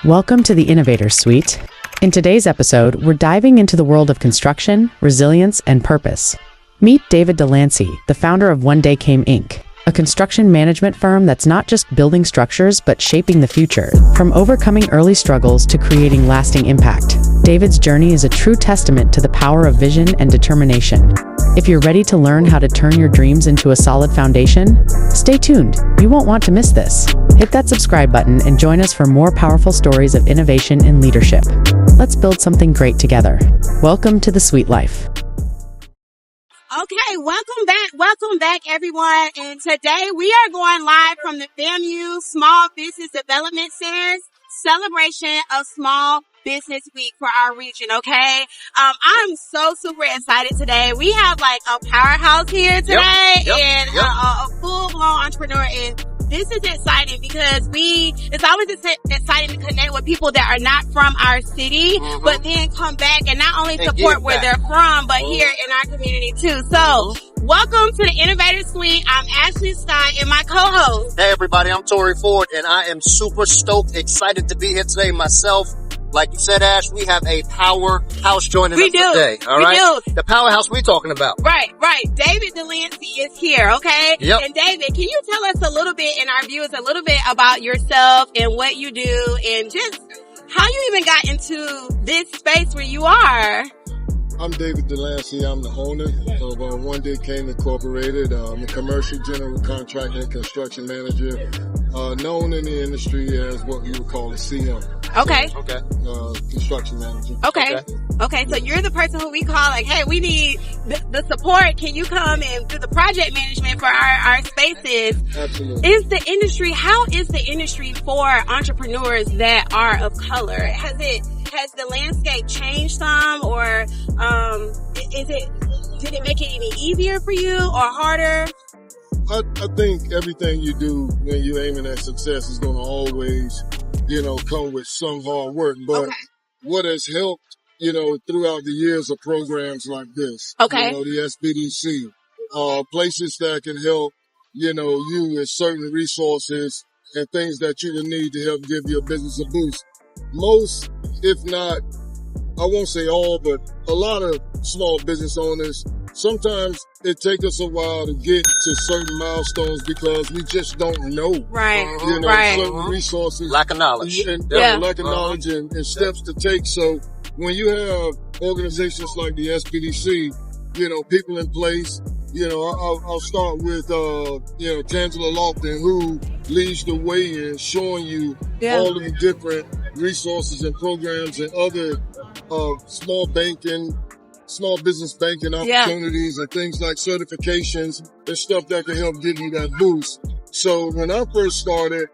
Welcome to the Innovators Suite. In today's episode, we're diving into the world of construction, resilience, and purpose. Meet David Delancy, the founder of One Day Came Inc., a construction management firm that's not just building structures, but shaping the future. From overcoming early struggles to creating lasting impact, David's journey is a true testament to the power of vision and determination. If you're ready to learn how to turn your dreams into a solid foundation, stay tuned. You won't want to miss this. Hit that subscribe button and join us for more powerful stories of innovation and leadership. Let's build something great together. Welcome to the Sweet Life. Okay, welcome back everyone. And today we are going live from the FAMU Small Business Development Center's celebration of Small Business Week for our region, okay? I'm so super excited today. We have like a powerhouse here today and a full-blown entrepreneur, and this is exciting because it's always exciting to connect with people that are not from our city, but then come back and not only support where they're from, but here in our community too. So, welcome to the Innovators Suite. I'm Ashley Scott and my co-host. Hey everybody, I'm Tori Ford and I am super stoked, excited to be here today myself. Like you said, Ash, we have a powerhouse joining us today. All right. The powerhouse we're talking about. Right. David Delancy is here, okay? Yep. And David, can you tell us a little bit and our viewers a little bit about yourself and what you do and just how you even got into this space where you are? I'm David Delancy. I'm the owner of One Day Came Incorporated. I'm a commercial general contractor and construction manager, known in the industry as what you would call a CM. Okay. Construction manager. Okay. So you're the person who we call like, hey, we need the support. Can you come and do the project management for our spaces? Absolutely. How is the industry for entrepreneurs that are of color? Has the landscape changed some, or did it make it any easier for you or harder? I think everything you do when you're aiming at success is going to always, come with some hard work. But what has helped, throughout the years of programs like this, the SBDC, places that can help, you with certain resources and things that you will need to help give your business a boost. Most, if not, I won't say all, but a lot of small business owners, sometimes it takes us a while to get to certain milestones because we just don't know. Certain resources. Lack of knowledge. Lack of knowledge and steps to take. So when you have organizations like the SBDC, people in place, I'll start with, Tangela Lofton, who leads the way in showing you all of the different resources and programs and other small business banking opportunities and things like certifications and stuff that can help give you that boost. So when I first started,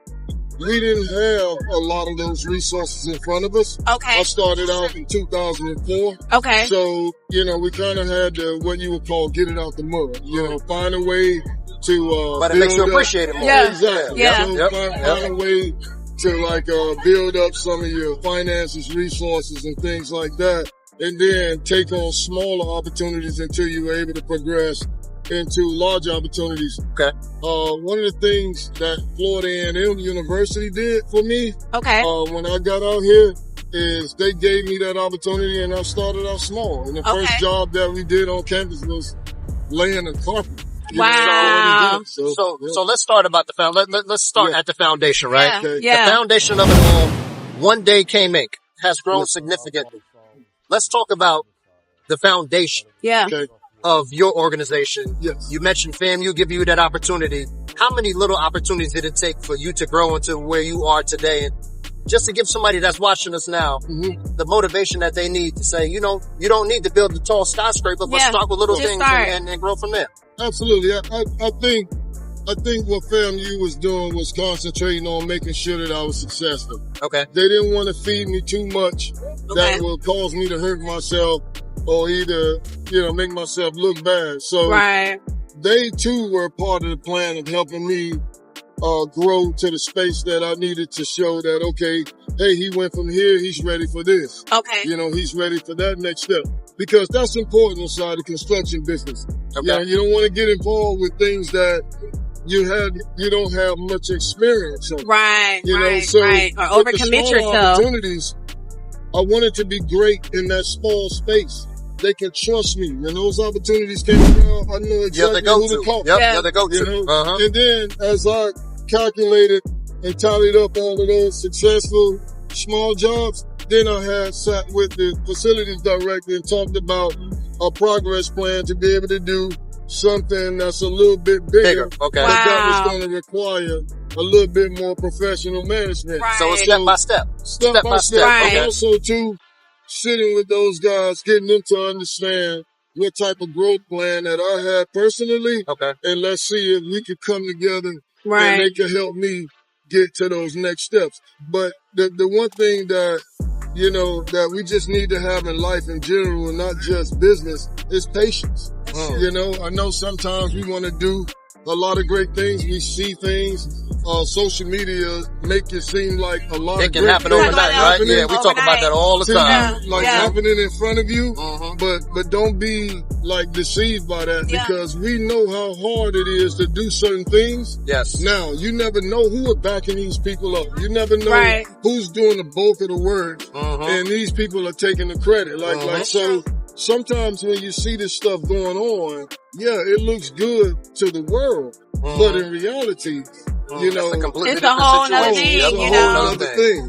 we didn't have a lot of those resources in front of us. I started out in 2004. So, we kind of had to, what you would call, get it out the mud. Find a way to, but it makes you appreciate it more. Exactly. Find a way to build up some of your finances, resources and things like that. And then take on smaller opportunities until you were able to progress into large opportunities. One of the things that Florida A&M University did for me, when I got out here, is they gave me that opportunity and I started out small. And the first job that we did on campus was laying a carpet. Wow. So let's start about let's start at the foundation, right? Yeah. The foundation of it all, One Day Came Inc. has grown significantly. Let's talk about the foundation of your organization. You mentioned FAMU give you that opportunity. How many little opportunities did it take for you to grow into where you are today? And just to give somebody that's watching us now the motivation that they need to say, you don't need to build the tall skyscraper, but start with little things and grow from there. Absolutely. I think what FAMU was doing was concentrating on making sure that I was successful. They didn't want to feed me too much that will cause me to hurt myself or either, make myself look bad. So they too were part of the plan of helping me grow to the space that I needed to show that, hey, he went from here, he's ready for this. He's ready for that next step. Because that's important inside the construction business. You don't want to get involved with things that you don't have much experience. Right, you know, right, so right. Or overcommit yourself. Opportunities, I wanted to be great in that small space. They can trust me. When those opportunities came around, I knew exactly who to call. Yep, they go to. You know? And then as I calculated and tallied up all of those successful small jobs, then I had sat with the facilities director and talked about a progress plan to be able to do something that's a little bit bigger. Okay. But that was going to require a little bit more professional management. Right. So it's step by step. Step by step. Right. And also too, sitting with those guys, getting them to understand what type of growth plan that I had personally. Okay. And let's see if we could come together Right. and they can help me get to those next steps. But the one thing that, you know, that we just need to have in life in general, and not just business, is patience. You know, I know sometimes we want to do a lot of great things. We see things. Social media make it seem like a lot It of can great happen things overnight, right? Yeah, we talk about that all the time. Happening in front of you. But don't be like deceived by that, because we know how hard it is to do certain things. Yes. Now, you never know who are backing these people up. You never know who's doing the bulk of the work, and these people are taking the credit. Like so. Sometimes when you see this stuff going on, it looks good to the world, but in reality, you know, it's a whole other thing, you know.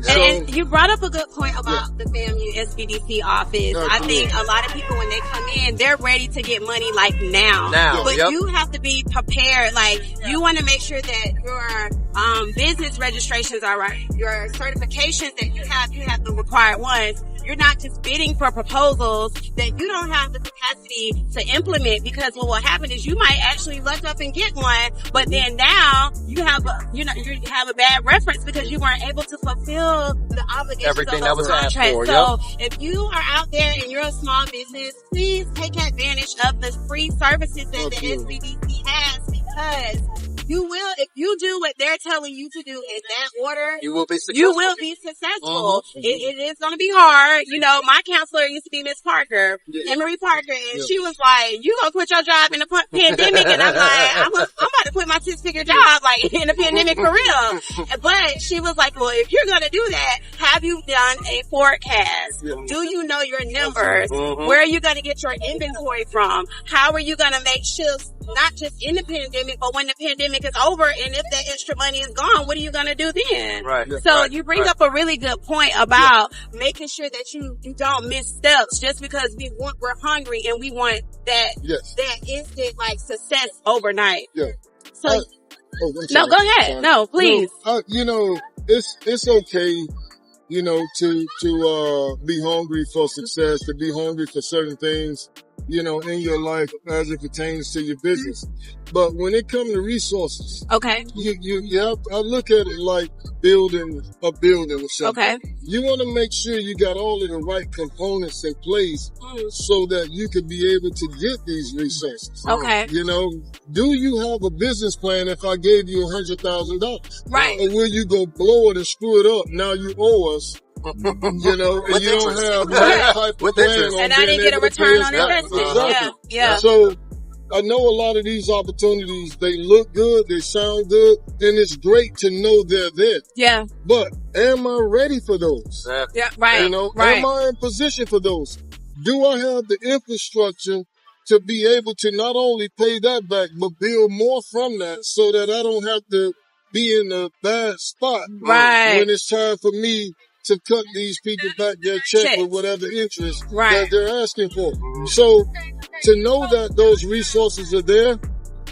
And you brought up a good point about the FAMU SBDC office. I think a lot of people, when they come in, they're ready to get money like now. But you have to be prepared. Like, you want to make sure that your business registrations are right. Your certifications that you have the required ones. You're not just bidding for proposals that you don't have the capacity to implement, because what will happen is you might actually luck up and get one, but then now you have a bad reference because you weren't able to fulfill the obligations everything of that was contract. asked for. So if you are out there and you're a small business, please take advantage of the free services that the SBDC has, because you will, if you do what they're telling you to do in that order, you will be successful. You will be successful. It is going to be hard. You know, my counselor used to be Miss Parker, Emery Parker, and she was like, "You gonna quit your job in the pandemic?" And I'm like, "I'm about to quit my 6-figure job, like, in the pandemic for real." But she was like, "Well, if you're gonna do that, have you done a forecast? Do you know your numbers? Where are you gonna get your inventory from? How are you gonna make shifts, not just in the pandemic, but when the pandemic is over, and if that extra money is gone, what are you gonna do then?" So you bring up a really good point about making sure that you don't miss steps just because we're hungry and we want that instant, like, success overnight. So no, go ahead. No, please. You know, it's okay, you know, to be hungry for success, to be hungry for certain things, you know, in your life as it pertains to your business. But when it comes to resources, you have, I look at it like building a building or something. You want to make sure you got all of the right components in place so that you can be able to get these resources. You know, do you have a business plan if I gave you $100,000? Right. Or will you go blow it and screw it up? Now you owe us. You know, and you don't have that type of plan on, and I didn't get a return on investment. So I know a lot of these opportunities, they look good, they sound good, and it's great to know they're there. But am I ready for those? You know, am I in position for those? Do I have the infrastructure to be able to not only pay that back, but build more from that so that I don't have to be in a bad spot when it's time for me to cut these people back their check with whatever interest that they're asking for. So to know that those resources are there,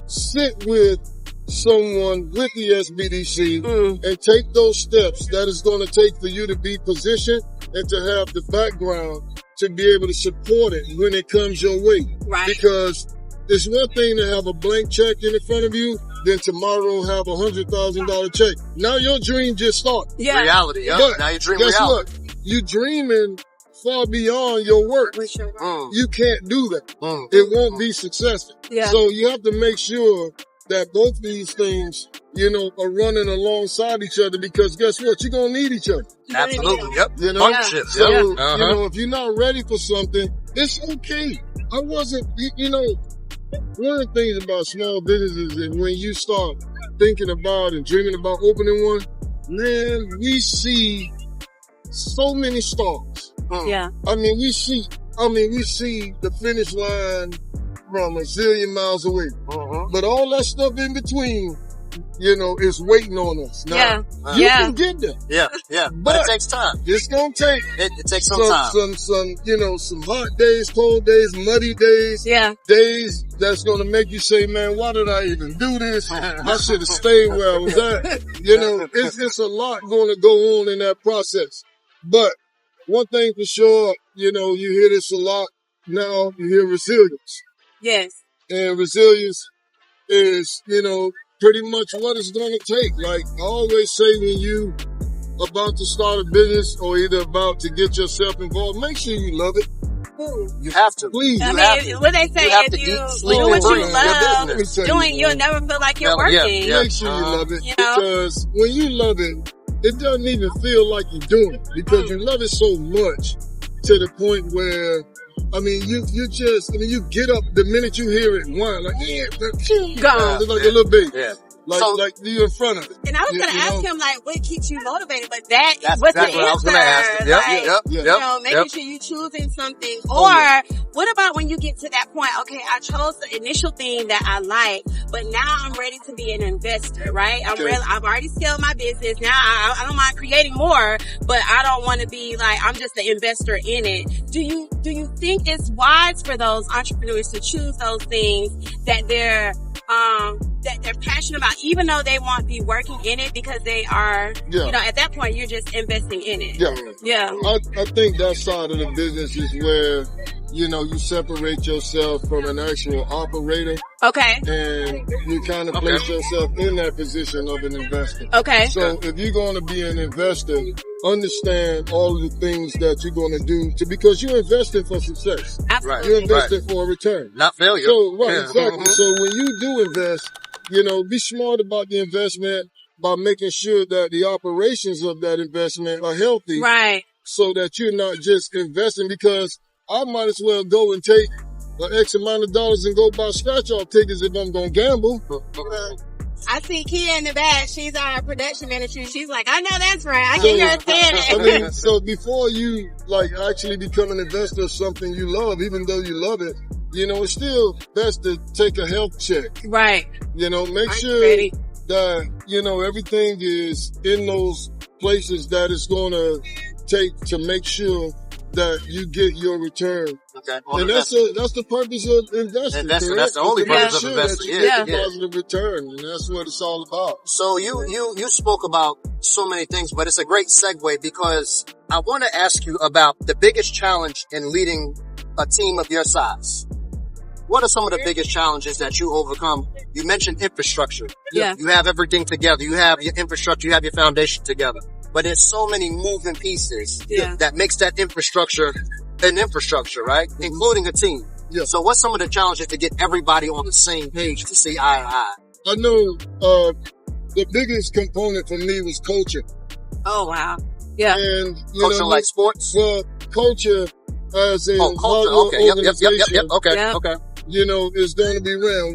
sit with someone with the SBDC and take those steps that it's going to take for you to be positioned and to have the background to be able to support it when it comes your way. Because it's one thing to have a blank check in front of you, then tomorrow have $100,000 check. Now your dream just started. Reality. But now you dream guess reality. what? You dreaming far beyond your work. You can't do that. It won't be successful. So you have to make sure that both of these things, you know, are running alongside each other, because guess what? You're going to need each other. Absolutely. You know? So, you Uh-huh. know, if you're not ready for something, it's okay. I wasn't, you know, one of the things about small businesses is when you start thinking about and dreaming about opening one, man, we see so many stars. Yeah. I mean, we see the finish line from a zillion miles away. But all that stuff in between, is waiting on us. Now, you can get there. Yeah. But it takes time. It's gonna take it takes some time. Some hot days, cold days, muddy days. Yeah. Days that's gonna make you say, man, why did I even do this? I should have stayed where I was at. It's a lot gonna go on in that process. But one thing for sure, you hear this a lot now, you hear resilience. Yes. And resilience is, pretty much what it's going to take. Like I always say, when you about to start a business or either about to get yourself involved, make sure you love it. You have to. Please. What they say, if you do what you love doing, you'll never feel like you're working. Yeah. Make sure you love it. Because when you love it, it doesn't even feel like you're doing it. Because you love it so much to the point where, you get up the minute you hear it whine, like, gone. Like a little baby. Yeah. Like you in front of it. And I was going to ask him, what keeps you motivated? But that's what's exactly the what I was going to ask him. answer? Making sure you're choosing something. Or what about when you get to that point? Okay, I chose the initial thing that I like, but now I'm ready to be an investor, right? I've already scaled my business. Now I don't mind creating more, but I don't want to be I'm just the investor in it. Do you think it's wise for those entrepreneurs to choose those things that they're passionate about, even though they won't be working in it, because they are, at that point, you're just investing in it. Yeah. I think that side of the business is where, you separate yourself from an actual operator. Okay. And you kind of place yourself in that position of an investor. Okay. So if you're going to be an investor, understand all of the things that you're going to do because you're investing for success. Absolutely. You're investing for a return. Not failure. So, exactly. So when you do invest, be smart about the investment by making sure that the operations of that investment are healthy. Right. So that you're not just investing, because I might as well go and take an X amount of dollars and go buy scratch-off tickets if I'm going to gamble. I see Kia in the back. She's our production manager. She's like, I know that's right. I hear her saying it. So before you actually become an investor of something you love, even though you love it, it's still best to take a health check. Right. Make sure that, everything is in those places that it's going to take to make sure that you get your return. Okay. And that's the purpose of investing. That's the only purpose of investing. Yeah. Positive return, and that's what it's all about. So you spoke about so many things, but it's a great segue because I want to ask you about the biggest challenge in leading a team of your size. What are some of the biggest challenges that you overcome? You mentioned infrastructure. Yeah. You have everything together. You have your infrastructure. You have your foundation together. But there's so many moving pieces that makes that infrastructure an infrastructure, right? Including a team. Yeah. So what's some of the challenges to get everybody on the same page to see eye to eye? I know the biggest component for me was culture. Oh, wow. Yeah. And, culture like sports? Well, culture as a culture. Okay. Organization. Yep. Okay. Is going to be real.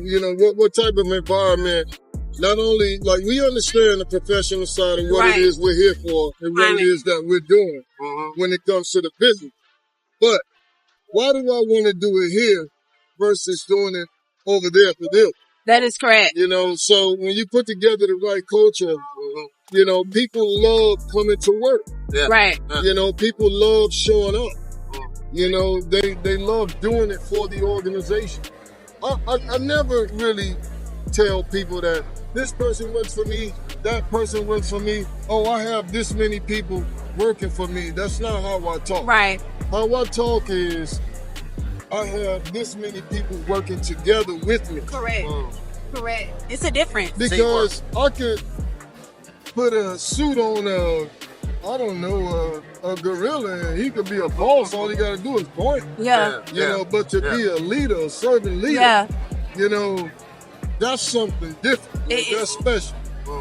What type of environment. Not only, we understand the professional side of what it is we're here for and what it is that we're doing when it comes to the business. But why do I want to do it here versus doing it over there for them? That is correct. So when you put together the right culture, people love coming to work. Yeah. Right. People love showing up. They love doing it for the organization. I never really tell people that this person works for me, that person works for me. Oh, I have this many people working for me. That's not how I talk. Right. How I talk is I have this many people working together with me. Correct. Correct. It's a difference. Because I could put a suit on a gorilla, and he could be a boss. All he got to do is point. Yeah. But to be a leader, a servant leader, that's something different. That's special.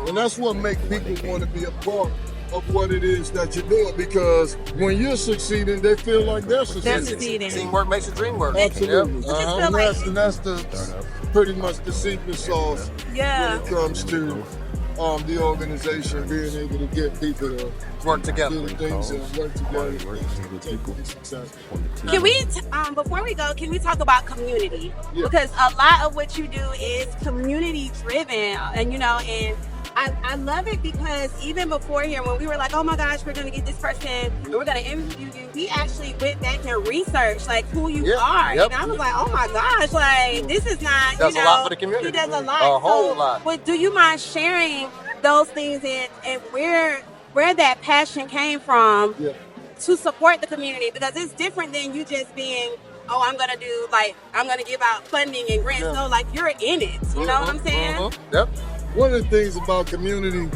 And that's what makes people want to be a part of what it is that you're doing, because when you're succeeding, they feel like they're succeeding. Teamwork makes the dream work. Absolutely. Yep. And that's pretty much the secret sauce when it comes to the organization being able to get people to work together. do the things and work together to be successful. Can we, before we go, can we talk about community? Yeah. Because a lot of what you do is community driven, and and I love it because even before here, when we were like, oh my gosh, we're going to get this person and we're going to interview you, we actually went back and researched like who you are. Yep. And I was like, oh my gosh, like this is not, Does a lot for the community. He does a lot. A whole lot. But do you mind sharing those things and where that passion came from to support the community? Because it's different than you just being, oh, I'm going to give out funding and grants. So like you're in it. You know what I'm saying? Yep. One of the things about community,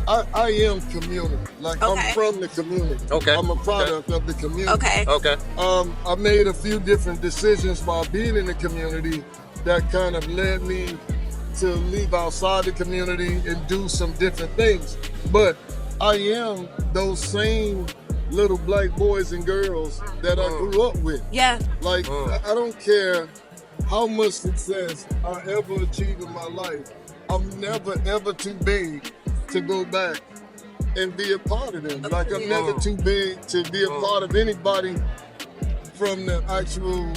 I am community. Like I'm from the community. Okay. I'm a product of the community. Okay. I made a few different decisions while being in the community that kind of led me to leave outside the community and do some different things. But I am those same little black boys and girls that I grew up with. Yeah. Like, I don't care how much success I ever achieve in my life. I'm never, ever too big to go back and be a part of them. Like, I'm never too big to be a part of anybody from the actual,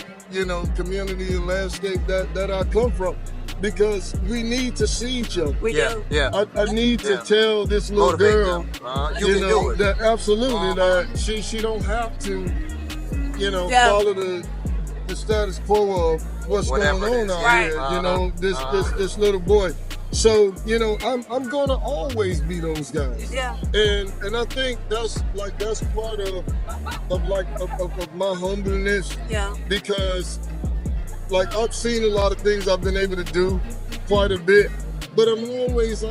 community and landscape that I come from. Because we need to see each other. We do. Yeah. I need to tell this little girl, you can do it. that absolutely that she don't have to, follow the status quo of what's Whatever going on out here. This little boy. So I'm gonna always be those guys. Yeah. And I think that's part of my humbleness. Yeah. Because I've seen a lot of things I've been able to do quite a bit, but I always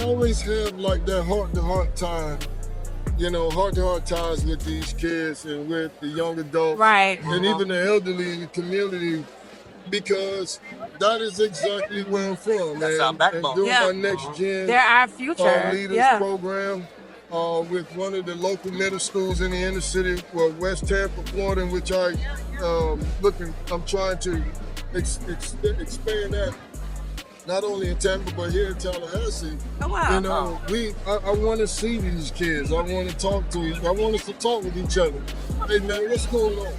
have like that heart-to-heart time, heart-to-heart ties with these kids and with the young adults, Right. and even the elderly in the community, because that is exactly where I'm from. That's our backbone. And doing my next gen They're our future. leaders program with one of the local middle schools in the inner city, West Tampa, Florida, in which I'm trying to expand that not only in Tampa but here in Tallahassee. Oh wow! I want to see these kids. I want to talk to I want us to talk with each other. Hey man, what's going on?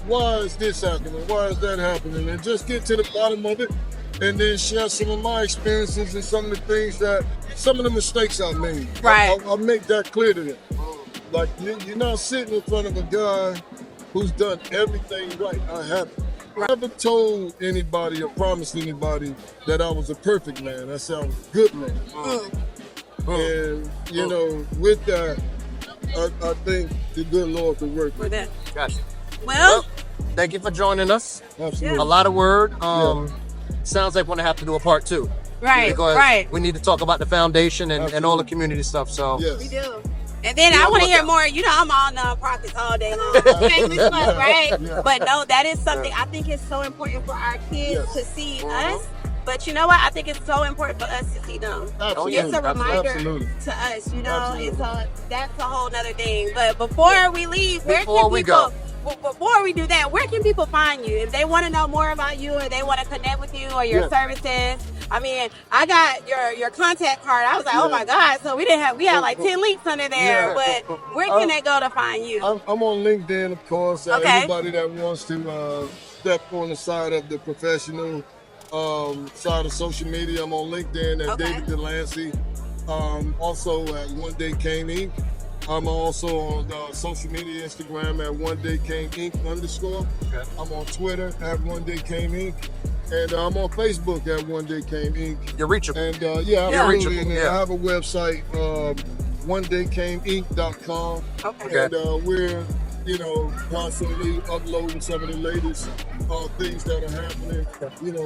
Why is this happening? Why is that happening? And just get to the bottom of it, and then share some of my experiences and some of the mistakes I made. Right. I'll make that clear to them. Like you're not sitting in front of a guy who's done everything right. I haven't. I never told anybody or promised anybody that I was a perfect man. I said I was a good man. And, with that, I think the good Lord could work with that. Gotcha. Well, thank you for joining us. Absolutely. A lot of word. Sounds like we're going to have to do a part 2. Right, because we need to talk about the foundation and all the community stuff. So we do. And then I want to hear more. I'm all nonprofits all day long. Family fun, right? Yeah. But no, that is something I think is so important for our kids to see us. But you know what? I think it's so important for us to see them. Absolutely. It's a reminder to us. That's a whole nother thing. But before we leave, before we do that, where can people find you if they want to know more about you or they want to connect with you or your services? I mean, I got your contact card. I was like, oh my God. So we had like 10 links under there. But where can they go to find you? I'm on LinkedIn, of course. Anybody that wants to step on the side of the professional side of social media, I'm on LinkedIn at David Delancy. Also at One Day Came Inc. I'm also on social media, Instagram at One Day Came Inc. _. I'm on Twitter at One Day Came Inc. And I'm on Facebook at One Day Came Inc. You're reachable. And absolutely. And I have a website, onedaycameinc.com. Okay. And we're, constantly uploading some of the latest things that are happening,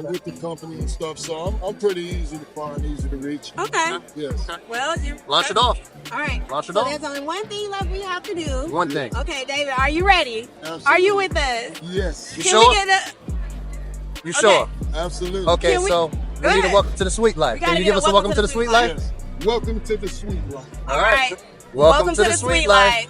with the company and stuff. So I'm pretty easy to find, easy to reach. Okay. Yes. Well, launch it off. All right. Launch it off. There's only one thing left we have to do. One thing. Okay, David, are you ready? Absolutely. Are you with us? Yes. You Can sure? we get You sure? Absolutely. Okay, so we need a welcome to the sweet life. Can you give us a welcome to the sweet life? Yes. Welcome to the sweet life. All right. Welcome to the sweet life.